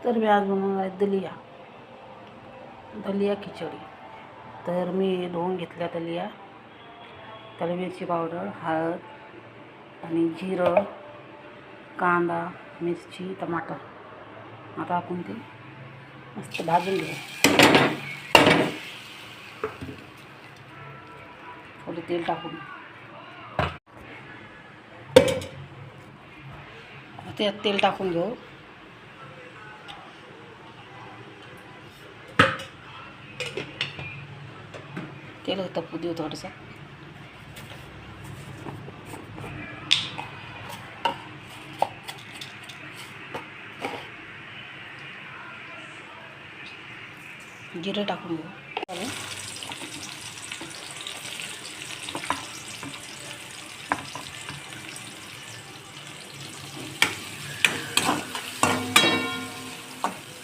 तर मी आज बनवणार आहे दलिया खिचडी। तर मी धुवून घेतल्या दलिया, त्याला मिरची पावडर, हळद आणि जिरं, कांदा, मिरची, टमाटर। आता आपण ते मस्त भाजून घेऊ। थोडे तेल टाकून त्यात तेल टाकून घेऊ। तेल तपू देऊ थोडंसं। जिरे टाकून घेऊ।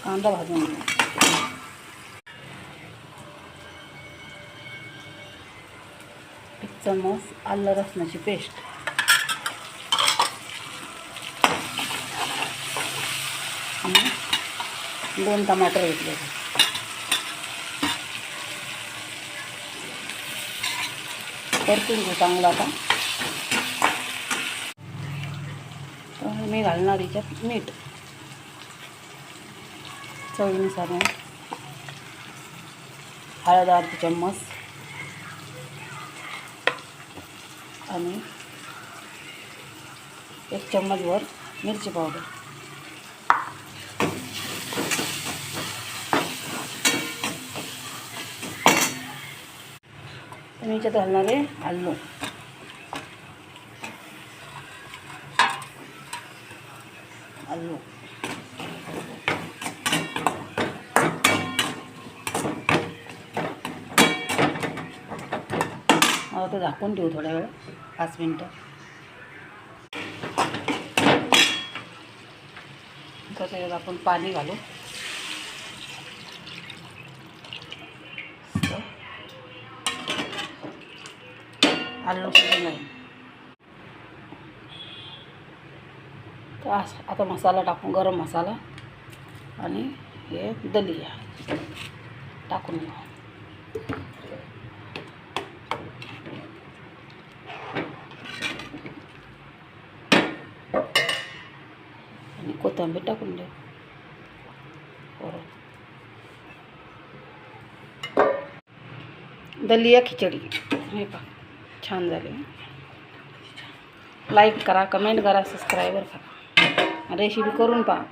कांदा भाजून घेऊ। एक चम्मच आलं लसणाची पेस्ट, आणि 2 टमाटर घेतले। परतून घेऊ चांगला। आता तर मी घालणार याच्यात मीठ चवीनुसार, हळद अर्धा चम्मच, आणि 1 चम्मचभर मिरची पावडर। मी याच्यात घालणार आहे आलू। आता ते झाकून ठेवू थोड्या वेळ, 5 मिनटं। तर त्याच्यात आपण पाणी घालू। आलू शिजून जाईल। तर आता मसाला टाकून, गरम मसाला आणि हे दलिया टाकून घेऊ। आणि कोथिंबीर टाकून देऊ। दलिया खिचडी हे पहा छान झाली। लाईक करा, कमेंट करा, सबस्क्राईबर करा, रेसिपी करून पहा।